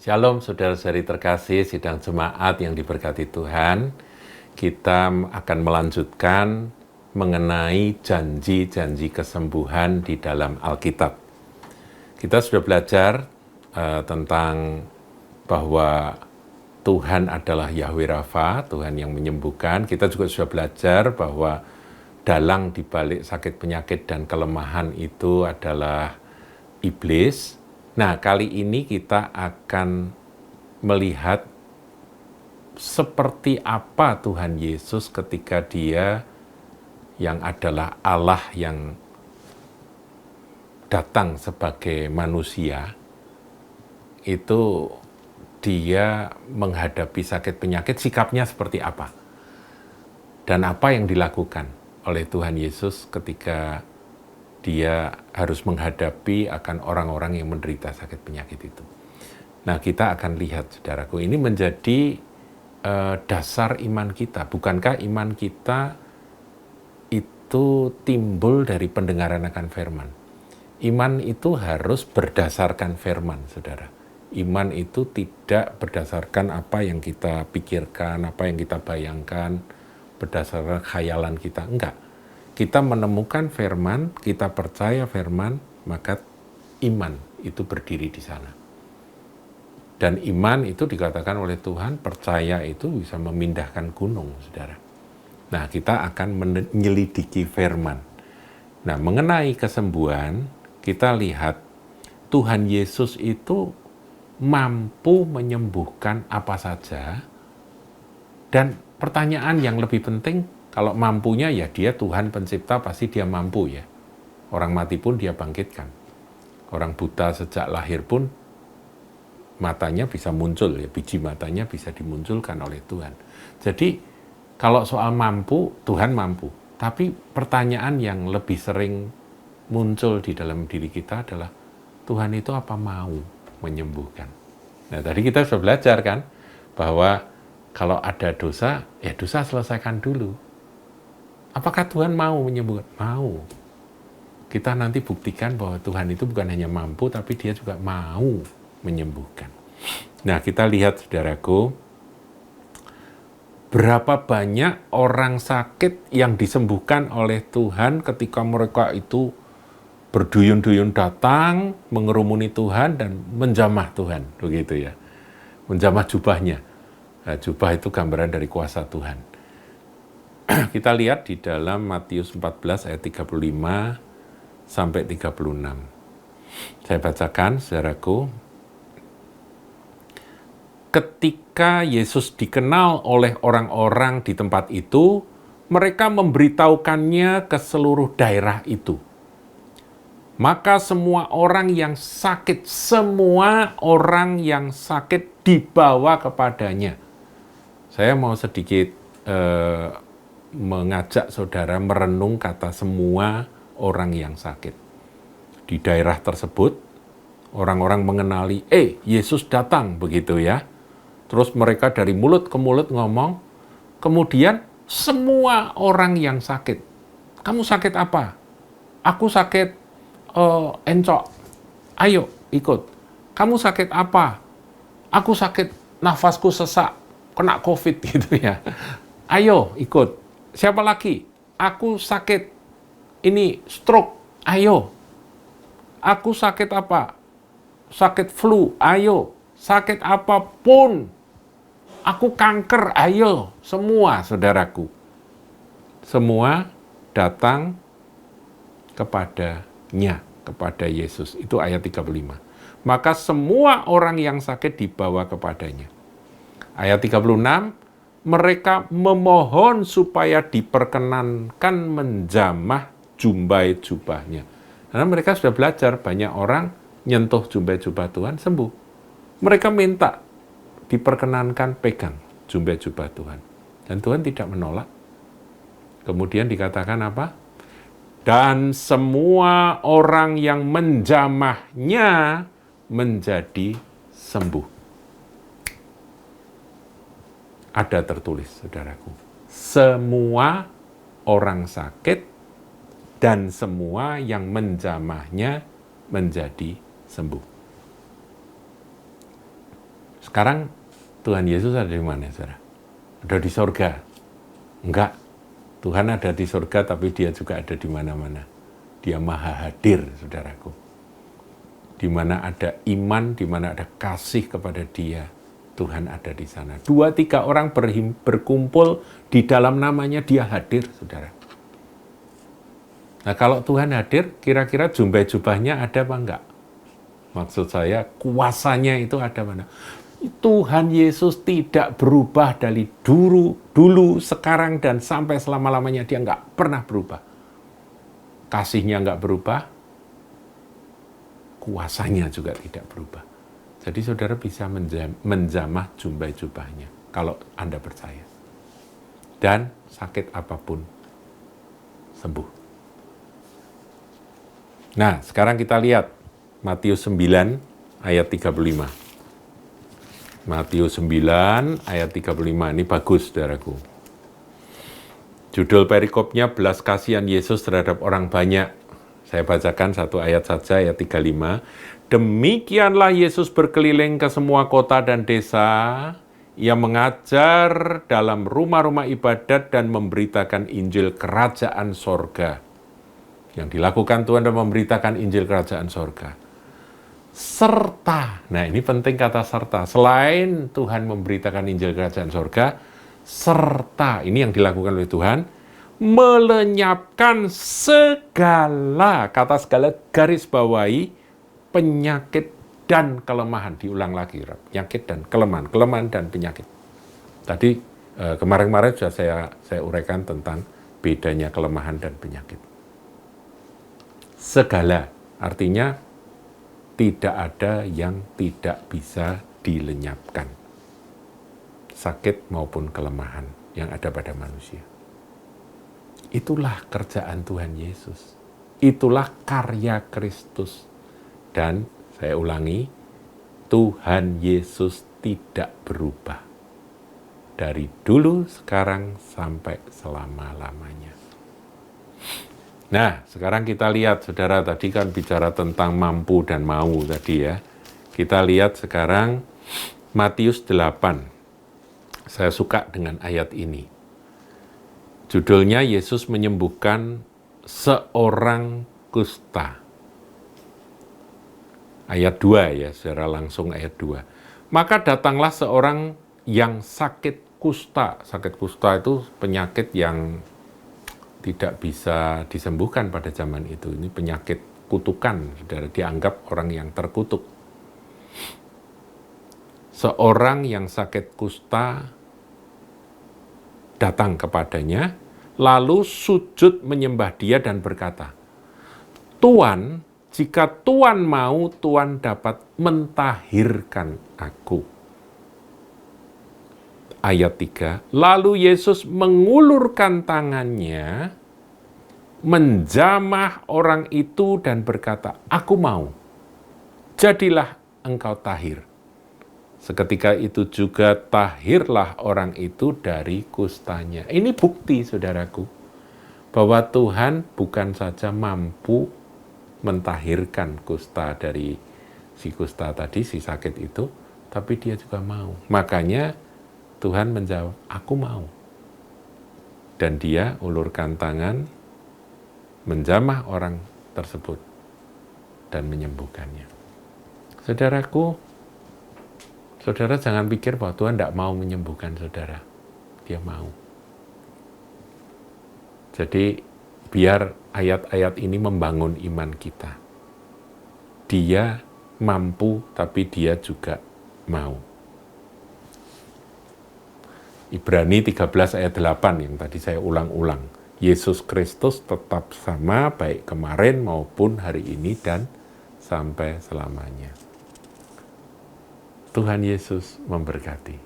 Shalom saudara-saudari terkasih, sidang jemaat yang diberkati Tuhan. Kita akan melanjutkan mengenai janji-janji kesembuhan di dalam Alkitab. Kita sudah belajar tentang bahwa Tuhan adalah Yahweh Rafa, Tuhan yang menyembuhkan. Kita juga sudah belajar bahwa dalang di balik sakit penyakit dan kelemahan itu adalah iblis. Nah, kali ini kita akan melihat seperti apa Tuhan Yesus ketika Dia yang adalah Allah yang datang sebagai manusia, itu Dia menghadapi sakit penyakit, sikapnya seperti apa? Dan apa yang dilakukan oleh Tuhan Yesus ketika Dia harus menghadapi akan orang-orang yang menderita sakit penyakit itu. Nah, kita akan lihat, saudaraku, ini menjadi dasar iman kita. Bukankah iman kita itu timbul dari pendengaran akan firman? Iman itu harus berdasarkan firman, saudara. Iman itu tidak berdasarkan apa yang kita pikirkan, apa yang kita bayangkan, berdasarkan khayalan kita. Enggak. Kita menemukan firman, kita percaya firman, maka iman itu berdiri di sana. Dan iman itu dikatakan oleh Tuhan, percaya itu bisa memindahkan gunung, saudara. Nah, kita akan menyelidiki firman. Nah, mengenai kesembuhan, kita lihat Tuhan Yesus itu mampu menyembuhkan apa saja. Dan pertanyaan yang lebih penting, kalau mampunya ya Dia Tuhan pencipta, pasti Dia mampu ya. Orang mati pun Dia bangkitkan. Orang buta sejak lahir pun matanya bisa muncul ya, biji matanya bisa dimunculkan oleh Tuhan. Jadi kalau soal mampu, Tuhan mampu. Tapi pertanyaan yang lebih sering muncul di dalam diri kita adalah, Tuhan itu apa mau menyembuhkan? Nah, tadi kita sudah belajar kan bahwa kalau ada dosa, ya dosa selesaikan dulu. Apakah Tuhan mau menyembuhkan? Mau. Kita nanti buktikan bahwa Tuhan itu bukan hanya mampu, tapi Dia juga mau menyembuhkan. Nah, kita lihat, saudaraku, berapa banyak orang sakit yang disembuhkan oleh Tuhan ketika mereka itu berduyun-duyun datang, mengerumuni Tuhan dan menjamah Tuhan, begitu ya. Menjamah jubahnya. Nah, jubah itu gambaran dari kuasa Tuhan. Kita lihat di dalam Matius 14 ayat 35 sampai 36. Saya bacakan, saudaraku. Ketika Yesus dikenal oleh orang-orang di tempat itu, mereka memberitahukannya ke seluruh daerah itu. Maka semua orang yang sakit dibawa kepadanya. Saya mau sedikit mengajak saudara merenung kata semua orang yang sakit. Di daerah tersebut, orang-orang mengenali, Yesus datang, begitu ya. Terus mereka dari mulut ke mulut ngomong, kemudian semua orang yang sakit. Kamu sakit apa? Aku sakit encok. Ayo ikut. Kamu sakit apa? Aku sakit nafasku sesak, kena COVID gitu ya. Ayo ikut. Siapa lagi? Aku sakit ini stroke. Ayo. Aku sakit apa? Sakit flu. Ayo. Sakit apapun. Aku kanker. Ayo. Semua, saudaraku. Semua datang kepadanya, kepada Yesus. Itu ayat 35. Maka semua orang yang sakit dibawa kepadanya. Ayat 36, mereka memohon supaya diperkenankan menjamah jubahnya. Karena mereka sudah belajar, banyak orang nyentuh jubah Tuhan sembuh. Mereka minta diperkenankan pegang jubah Tuhan. Dan Tuhan tidak menolak. Kemudian dikatakan apa? Dan semua orang yang menjamahnya menjadi sembuh. Ada tertulis, saudaraku. Semua orang sakit dan semua yang menjamahnya menjadi sembuh. Sekarang Tuhan Yesus ada di mana, saudara? Ada di sorga? Enggak. Tuhan ada di sorga, tapi dia juga ada di mana-mana. Dia maha hadir, saudaraku. Di mana ada iman, di mana ada kasih kepada dia, Tuhan ada di sana. 2-3 orang berkumpul di dalam namanya, dia hadir, saudara. Nah, kalau Tuhan hadir, kira-kira jubah-jubahnya ada apa enggak? Maksud saya, kuasanya itu ada mana? Tuhan Yesus tidak berubah dari dulu, sekarang, dan sampai selama-lamanya. Dia enggak pernah berubah. Kasihnya enggak berubah, kuasanya juga tidak berubah. Jadi saudara bisa menjamah jubah-jubahnya, kalau Anda percaya. Dan sakit apapun sembuh. Nah, sekarang kita lihat Matius 9 ayat 35. Matius 9 ayat 35, ini bagus, saudaraku. Judul perikopnya, belas kasihan Yesus terhadap orang banyak. Saya bacakan satu ayat saja, ayat 35. Demikianlah Yesus berkeliling ke semua kota dan desa. Ia mengajar dalam rumah-rumah ibadat dan memberitakan Injil Kerajaan Sorga. Yang dilakukan Tuhan adalah memberitakan Injil Kerajaan Sorga. Serta, nah ini penting kata serta, selain Tuhan memberitakan Injil Kerajaan Sorga, serta, ini yang dilakukan oleh Tuhan, melenyapkan segala, kata segala garis bawahi, penyakit dan kelemahan. Diulang lagi, penyakit dan kelemahan dan penyakit. Tadi kemarin-kemarin sudah saya uraikan tentang bedanya kelemahan dan penyakit. Segala, artinya tidak ada yang tidak bisa dilenyapkan. Sakit maupun kelemahan yang ada pada manusia. Itulah kerjaan Tuhan Yesus. Itulah karya Kristus. Dan saya ulangi, Tuhan Yesus tidak berubah. Dari dulu, sekarang, sampai selama-lamanya. Nah, sekarang kita lihat, saudara, tadi kan bicara tentang mampu dan mau tadi ya. Kita lihat sekarang Matius 8. Saya suka dengan ayat ini. Judulnya, Yesus menyembuhkan seorang kusta. Ayat 2 ya, secara langsung ayat 2. Maka datanglah seorang yang sakit kusta. Sakit kusta itu penyakit yang tidak bisa disembuhkan pada zaman itu. Ini penyakit kutukan, saudara, dianggap orang yang terkutuk. Seorang yang sakit kusta datang kepadanya, lalu sujud menyembah dia dan berkata, Tuan, jika Tuan mau, Tuan dapat mentahirkan aku. Ayat 3, lalu Yesus mengulurkan tangannya, menjamah orang itu dan berkata, aku mau, jadilah engkau tahir. Seketika itu juga tahirlah orang itu dari kustanya. Ini bukti, saudaraku, bahwa Tuhan bukan saja mampu mentahirkan kusta dari si kusta tadi, si sakit itu, tapi dia juga mau. Makanya Tuhan menjawab, aku mau. Dan dia ulurkan tangan, menjamah orang tersebut, dan menyembuhkannya. Saudaraku, saudara jangan pikir bahwa Tuhan tidak mau menyembuhkan saudara. Dia mau. Jadi, biar ayat-ayat ini membangun iman kita. Dia mampu, tapi dia juga mau. Ibrani 13 ayat 8 yang tadi saya ulang-ulang. Yesus Kristus tetap sama baik kemarin maupun hari ini dan sampai selamanya. Tuhan Yesus memberkati.